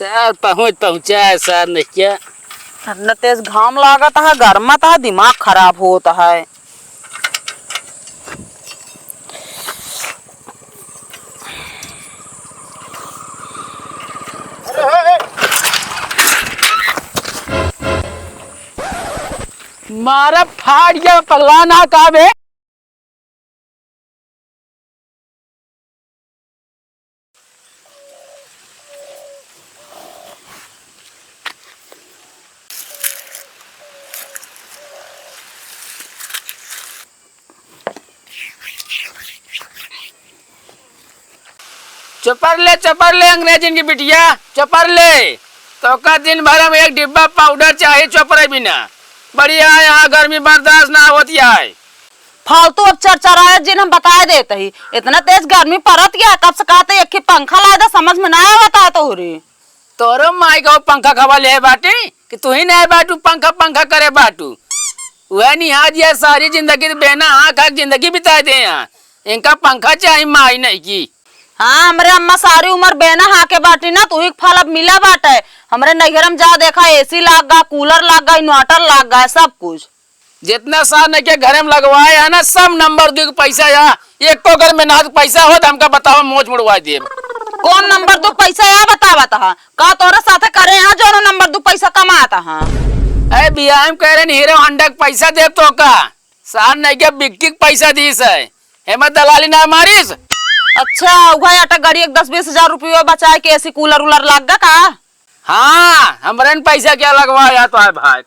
Sir पहुंचा है sir नहीं क्या। न तेज घाम लागत है, गर्मत है, दिमाग खराब होता है। मारा फाड़ गया पगला ना काबे। चपर ले अंग्रेजी की बिटिया, चपर ले। तो का दिन भर में एक डिब्बा पाउडर चाहिए चपरे बिना। बढ़िया यहाँ गर्मी बर्दाश्त ना होती है। फालतू अब चरचराया जिन हम बता देते ही, इतना तेज गर्मी पड़त गया, कब से कहते एक पंखा ला दे, समझ में ना आता तो रे। तोरो माई का पंखा खवा ले बाटी कि तू ही नहीं बाटू पंखा करे बाटू। वह नहीं आज ये सारी जिंदगी बेना हाँ खा जिंदगी बिताए थे यहाँ। इनका पंखा चाहिए माई नहीं की। हाँ हमरे अम्मा सारी उम्र बेना हाके बाटी ना, तू ही फल अब मिला बाटे। हमरे नैहरम जा देखा एसी लाग गा, कूलर लाग गा, इन्वर्टर लाग गा, सब कुछ। जितना साल के घर में लगवाए है ना सब नंबर 2 पैसा या एक तो घर में ना पैसा हो तो हमका बताओ मोच मुड़वा दिए। कौन नंबर 2 पैसा या बतावता है का तोरे साथे करे यहाँ जो नंबर 2 पैसा कमाता है। अरे बियाह में कह रहे हीरो होंडा पैसा दे तो का साल नहीं के बिक्की पैसा दीस है हेमत दलाली ना मारिस। अच्छा उगा आटा गाड़ी 10-20 हजार रुपये बचाए के ऐसी कूलर उलर लाग गा का। हाँ हमारे पैसा क्या लगवाया तो है भाई।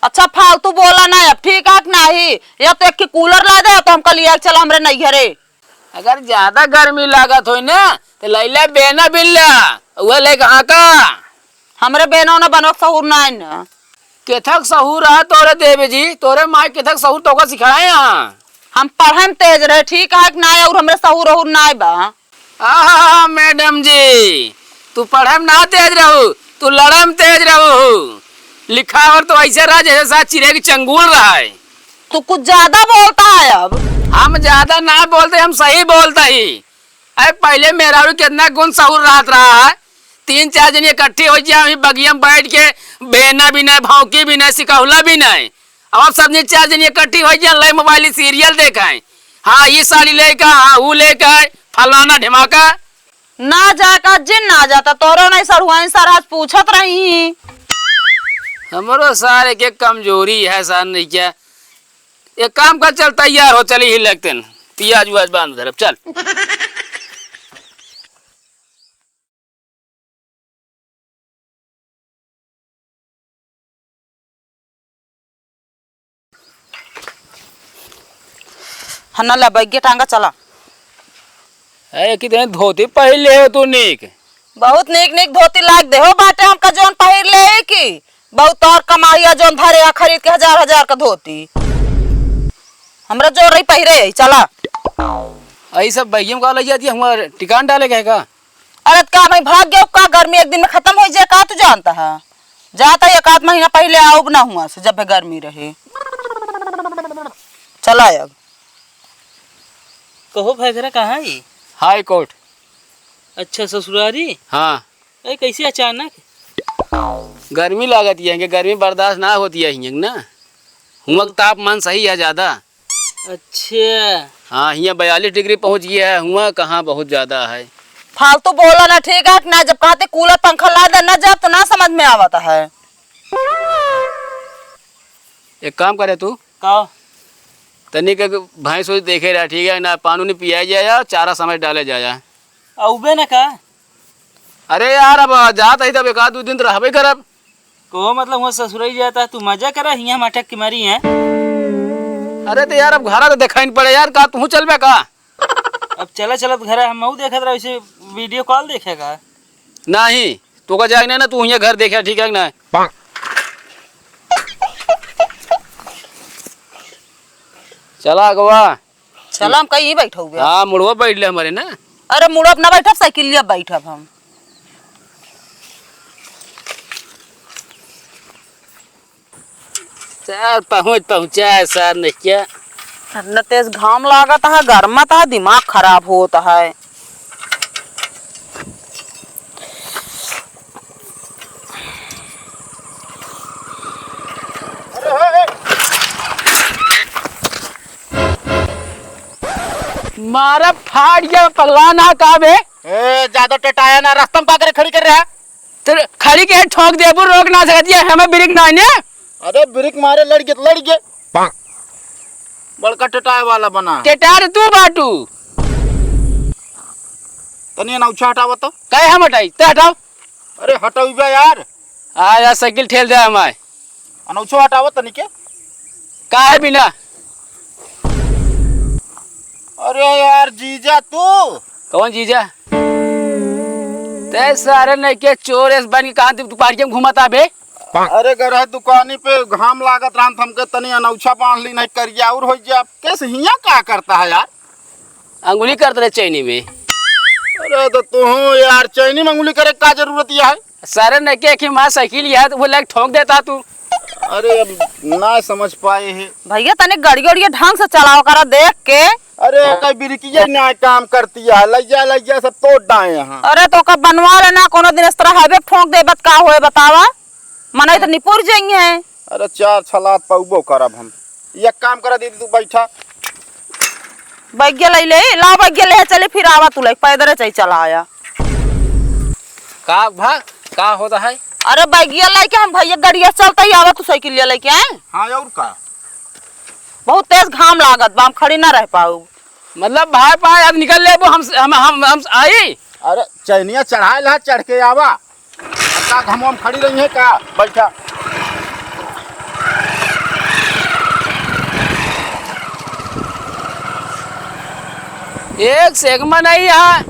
अच्छा फालतू बोला ना अब ठीक है नहीं, या तो एक कूलर ला दे तो हमका लिया चला हमरे नैहरे। अगर ज्यादा गर्मी लागत हो ना तो लैला बेना बिल्ला वह ले कहाँ का। हमरे बेनो न बनो सहूर ना न केथक सहूर है तोरे देवे जी, तोरे माँ केथक सहूर तो का सिखाए यहाँ। हम पढ़े में तेज रहे ठीक है ना, और हमरे सहूर रहूर ना बा। मैडम जी तू पढ़े में ना तेज रहू, तू लड़े में तेज रहू। लिखा और तो ऐसे रहा जैसे साथ चिरे की चंगुल रहा है। तू कुछ ज्यादा बोलता है अब। हम ज्यादा ना बोलते, हम सही बोलते ही। अरे पहले मेरा भी कितना गुण सहूर रात रहा है। 3-4 जन इकट्ठी हो जाए बगिया में बैठ के बेना भी नहीं भौंकी भी नहीं सिकहुला भी नहीं, और सब 4 जन इकट्ठी हो जाए ले मोबाइल सीरियल देखाए। हाँ ये साड़ी लेकर, हाँ वो लेकर, फलाना ढिमाका ना जाकर जिन ना जाता तोरो नहीं सर सर आज पूछत रही। हमारो सारे के कमजोरी है सर नहीं क्या। एक काम कर चल तैयार हो चली ही लगते पियाज उज बांध धरब चल। हन्ना ला बैगे टांगा चला। कितने धोती पहले हो तू निक, बहुत निक निक धोती लाग दे हो बाटे हमका जोन पहिर ले की बहुत और कमाइया जोन धरे खरीद के 1000 का धोती हमरा जो रही पहिरे चला। आई सब बैगियम का लग जाती है हमारे टिकान डाले गए का। अरे का मैं भाग गया का गर्मी एक दिन में खत्म हो जाए का तू जानता है। जाता 1-8 महीना पहले आओ ना हुआ से जब गर्मी रहे। चला अब कहो भैगरा कहाँ है? High court. अच्छा ससुरारी। हाँ अरे कैसे अचानक? गर्मी लागत है, गर्मी बर्दाश्त ना होती है ना। हुआ तापमान सही है ज्यादा। अच्छा हाँ यहाँ 42 डिग्री पहुँच गया है, हुआ कहाँ बहुत ज्यादा है। फालतू बोला ना ठीक है ना, जब कहते कूलर पंखा ला दे ना जब तो ना समझ में आवता है। एक काम करे तू का तनिक भैंस देखे रहा ठीक है ना, पानी नहीं पिया जाए चारा समय डाले जाए। औबे न का? अरे यार अब जाता ही तब 1-2 दिन तो रहबे करब। को मतलब वहाँ ससुराई जाता तू मजा करा हिया मटक की मारी है। अरे तो यार अब घर तो देखा पड़े यार, का तू चलबे का? अब चला चलत घर हम देखत रहा वैसे वीडियो कॉल देखेगा नहीं तो का जाए ना तू यहाँ घर देखे ठीक है ना। चला गवा चला हम कहीं बैठो हुए। हाँ मुड़वा बैठ ले हमारे ना। अरे मुड़ो अपना बैठब साइकिल लिया बैठब हम। सर पहुँचा है सर नहीं क्या। न तेज घाम लागत है, गर्मत है, दिमाग खराब होता है। मारा फाड़ गया पगला ना का बे ए ज्यादा टटाया ना, रास्ता में पाकर खड़ी कर रहा है। तो खड़ी के ठोक दे रोक ना सकती है हमें ब्रेक ना ने। अरे ब्रेक मारे लड़ गए बड़का टटाए वाला बना। टेटार तू बाटू तनी ना उछा हटावा तो। कहे हम हटाई ते हटाओ। अरे हटाओ बे यार, आ यार साइकिल ठेल दे हमारे अनौछो हटावा तनी के। का है बिना। अरे यार जीजा तू कौन जीजा ते सारे नहीं के चोर इस बन के कहां तू पार्टी में घुमाता बे। अरे गरह दुकानी पे घाम लागत राम हमके तनी अनौछा बांध ली नहीं करिया और हो जा कैसे हिया का करता है यार। अंगुली करते रहे चैनी में। अरे तो तू यार चैनी में अंगुली करे का जरूरत यह है। सारे नहीं के कि मां साइकिल है तो वो लाइक ठोक देता तू। अरे अब ना समझ पाए है भैया तने गाड़ी गाड़ी ढंग से चलाओ करा देख के। अरे कई बिरकिया न्याय काम करती है, लैया सब तोड़ डाए यहाँ। अरे तो कब बनवा लेना कोनो दिन इस तरह हाईवे ठोक दे बत का होए बतावा, मने तो निपुर जाइए है। अरे चार छलात पौबो करब हम। एक काम करा दीदी तू बैठा। बैग्य ले ला बैग्य ले चले फिर आवा तू लाइक पैदल चाहिए चला आया। का भाग का होता है। अरे बैगिया लेके हम भैया गाड़िया चलता ही आवा तू साइकिल लेके आए। हाँ और का बहुत तेज घाम लागत बा, हम खड़ी ना रह पाऊ। मतलब भाई पाए अब निकल ले वो हम आई। अरे चैनिया चढ़ाए ला चढ़ के आवा। का घमो हम खड़ी रही है का बैठा। एक सेगमा नहीं यहाँ।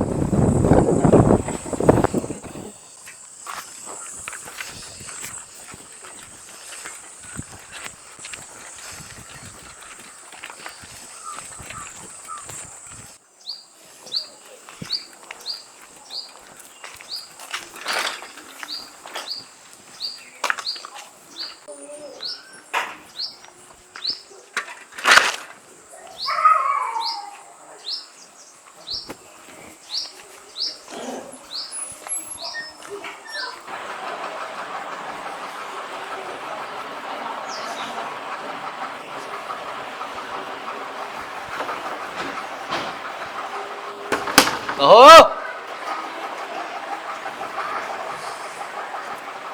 ओहो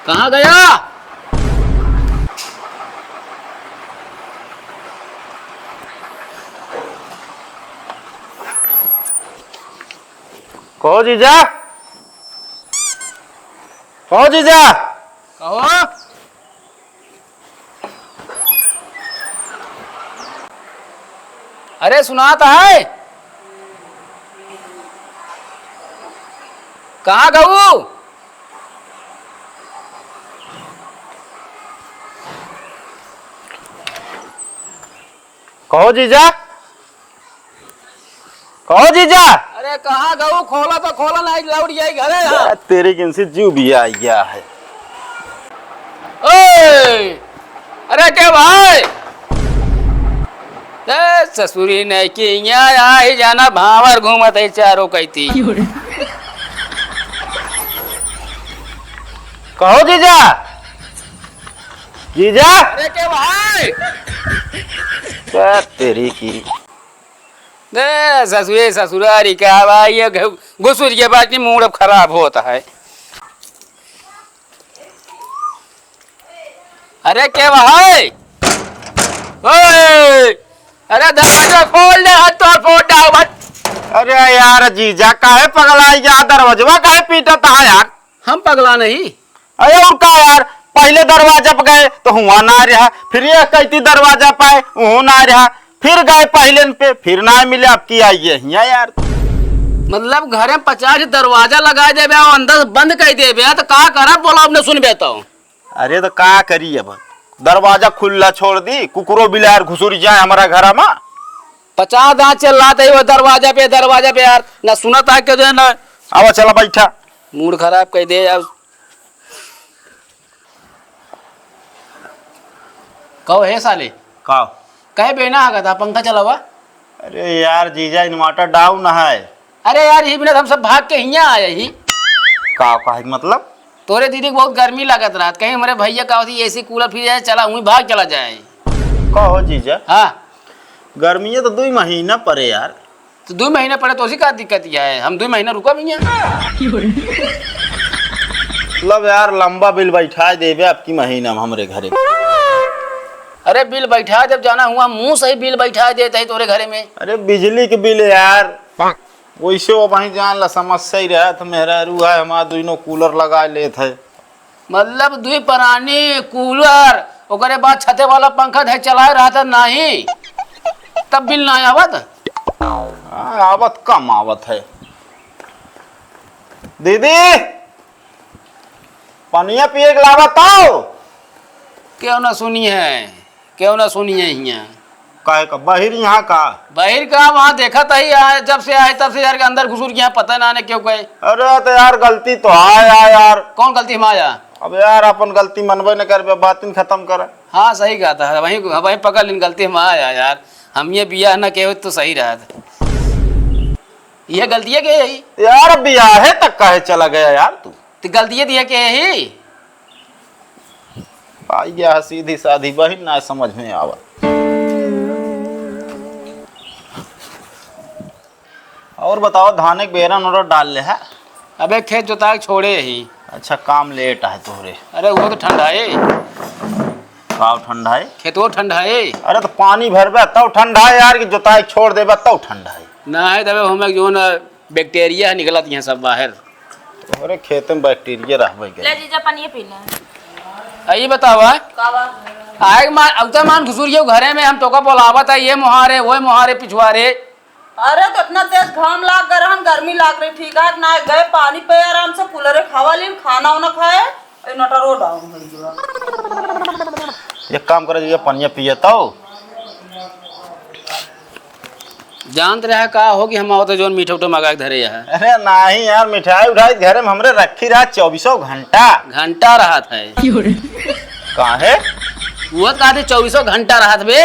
कहाँ गया। कहो जीजा, कहो जीजा। कहो अरे सुनाता है। कहाँ गऊ। कहो जीजा, कहो जीजा। अरे कहाँ गऊ, खोला तो खोला नहीं लौट जाए घर है। तेरे किनसे जीव भी आ गया है। ओए अरे क्या भाई ससुरी नहीं कि यहाँ आई जाना भावर घूमत है चारों कहती। कहो जीजा, जीजा। अरे क्या भाई तेरी की ससुरे ससुरारी का भाई ये घुसुर के बाद मूड अब खराब होता है। अरे क्या भाई ओए अरे दरवाजा खोल दे हाथ तो फोड़ डाल मत। अरे यार जीजा काहे पगलाई जा, दरवाजा काहे पीटता है यार। हम पगला नहीं। अरे और का यार, पहले दरवाजा पे गए तो हुआ ना रहा, फिर ये कहती दरवाजा पाए वो ना रहा, फिर गए पहले पे फिर ना मिले, अब की आई है यार। मतलब घर में 50 दरवाजा लगा दे और अंदर बंद कर दे तो का करा बोला आपने सुन बेता हूँ। अरे तो का करी अब, दरवाजा खुला छोड़ दी, कुकुरो बिलार घुसुर जाए हमारा घर में। 50 दांत चल रहा था वो दरवाजा पे यार ना सुना था कि जो है ना। अब चला बैठा, मूड खराब कर दे यार। कहो है साले का कहे बेना आ गया था पंखा चला हुआ। अरे यार जीजा इन्वर्टर डाउन है। अरे यार ये बिना हम सब भाग के यहाँ आए ही। का मतलब तोरे दीदी को बहुत गर्मी लागत रहा, कहीं हमारे भैया का होती एसी कूलर फिर जाए चला वहीं भाग चला जाए। कहो जीजा, हाँ गर्मी है तो 2 महीना परे यार। तो 2 महीने पड़े तो उसी का दिक्कत यह है, हम 2 महीने रुका भी यहाँ। मतलब यार लंबा बिल बैठा देवे आपकी महीना में हमरे घरे। अरे बिल बैठा जब जाना हुआ मुंह से ही बिल बैठा देते है तोरे घरे में। अरे बिजली के बिल यार वैसे वो वहीं जान ला समस्या ही रहा तो मेरा रू है हमारा दोनों कूलर लगा लेते है। मतलब 2 प्राणी कूलर ओकरे बाद छते वाला पंखा है चलाए रहा था नहीं तब बिल ना आवत। आवत कम आवत है। दीदी पनिया पिए के लावत आओ। क्यों ना सुनी है, क्यों ना सुनी है यहाँ काहे का बाहर यहाँ का बाहर का वहाँ देखा था ही आए जब से आए तब से यार के अंदर घुसूर गया पता ना क्यों गए। अरे तो यार गलती तो है यार। कौन गलती हम आया? अब यार अपन गलती मनबे न कर बात खत्म कर। हाँ सही कहा था वहीं वहीं पकड़ लेन गलती हम आया यार हम ये बिया ना के तो सही रहा था। ये गलती है के यही यार ब्याह तक काहे चला गया यार तू तो गलती दिया के यही आई गया सीधी साधी बहन ना समझ में आवा। और बताओ धाने के बेरन और डाल ले है। अबे खेत जोता के छोड़े ही। अच्छा काम लेट है तोहरे। अरे वो तो ठंडा है काव ठंडा है खेतो ठंडा है। अरे तो पानी भरबे तब ठंडा है यार कि जोताई छोड़ देबे तब ठंडा है ना है तबे हमें जो ना बैक्टीरिया निकलत यहाँ सब बाहर। तोहरे खेत में बैक्टीरिया रहबे ले के। जीजा पानी पी ले। आइए बतावा आए मान अवता मान घुसूरियो घरे में हम तो का बोलावत है ये मुहारे वो मुहारे पिछवारे। अरे तो इतना तेज घाम लाग गए रहन गर्मी लाग रही ठीक है ना गए पानी पे आराम से कूलरे खावा लीन खाना वाना खाए नटरो डाउन हो गया। एक काम करे ये पनिया पिए तो जानते रहा का हो कि हम आवत जोन मीठा उठा मगा के धरे है। अरे नहीं यार मिठाई उठाई घरे में हमरे रखी रहा 24 घंटा घंटा रहा था काहे वो कहते 24 घंटा रहा था बे।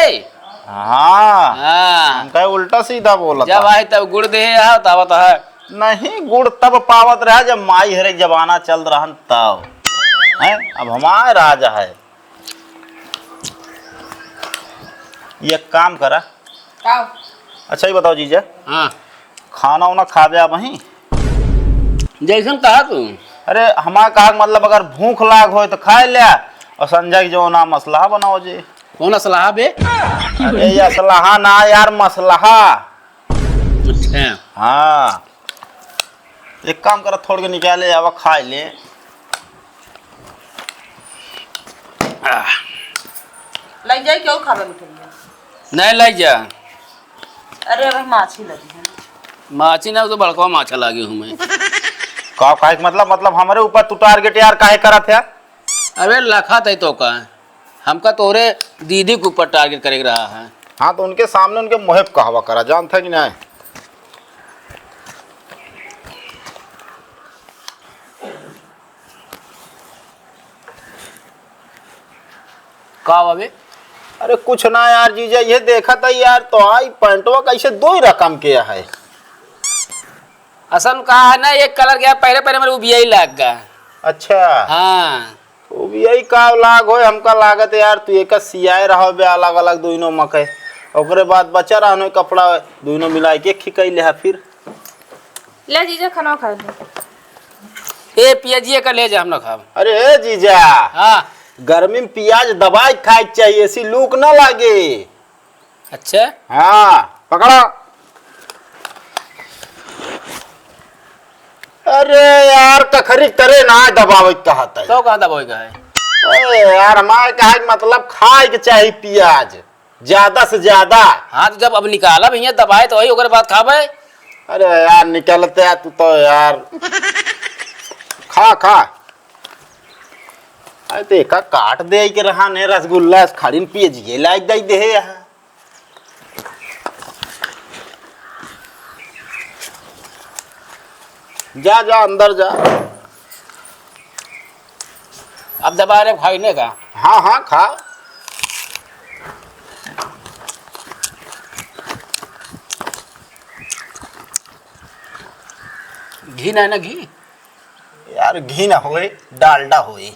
हाँ हाँ हमका उल्टा सीधा बोला जब आए तब गुड़ दे है तब है नहीं गुड़ तब पावत रहा जब माई हरे जमाना चल रहा तब है अब हमारे राजा है। ये काम करा। अच्छा ये बताओ जीजा हाँ खाना वाना खा दे आप वहीं जैसन कहा तू। अरे हमारा कहा कि मतलब अगर भूख लाग हो तो खा लिया और संजय की जो ना मसला बनाओ जी। कौन सलाह बे? अरे ये असलाहा ना यार मसलहा। अच्छा हाँ एक काम करा थोड़ के निकाले आवा खा ले। लग जाए क्यों खावे मिठाई नहीं लाई जा। अरे भाई माछी लगी है। माची ना तो बड़का माछा लागी हूँ मैं। का काहे के मतलब हमारे ऊपर तू टारगेट यार काहे करा था। अरे लखा तय तो का हमका तोरे दीदी के ऊपर टारगेट करे रहा है। हाँ तो उनके सामने उनके मुहिब कहवा करा जानता कि नहीं। का बाबे? अरे कुछ ना यार जीजा ये देखा था यार तो आई पैंटवा कैसे 2 ही रकम किया है। असल का है ना एक कलर गया पहले पहले मेरे उबिया ही लग गया। अच्छा हाँ तो भी यही का लाग हो हमका लागत है यार तू एक सियाए रहो बे अलग अलग दोनों मकई ओकरे बाद बचा रहा कपड़ा दोनों मिला के खिकई ले फिर ले जीजा खाना खा ले। ए पियाजिए का ले जा हम ना खाब। अरे जीजा हाँ गर्मी में प्याज दबाई खाए चाहिए ऐसी लूक ना लागे। अच्छा हाँ पकड़ो। अरे यार कखरी तरे ना दबावे कहता है तो कहाँ दबोएगा है? अरे यार हमारे कहा मतलब खाए के चाहिए प्याज ज्यादा से ज्यादा। हाँ तो जब अब निकाला भैया दबाए तो वही ओकर बाद खाबे। अरे यार निकलते है तू तो यार खा खा। अरे देखा काट दे के रहा ने रसगुल्ला खड़ी पिए ये लाइक दे दे यहाँ। जा जा अंदर जा। अब दबा रहे खाने का। हाँ हाँ खा। घी ना घी यार घी ना होए डालडा होए।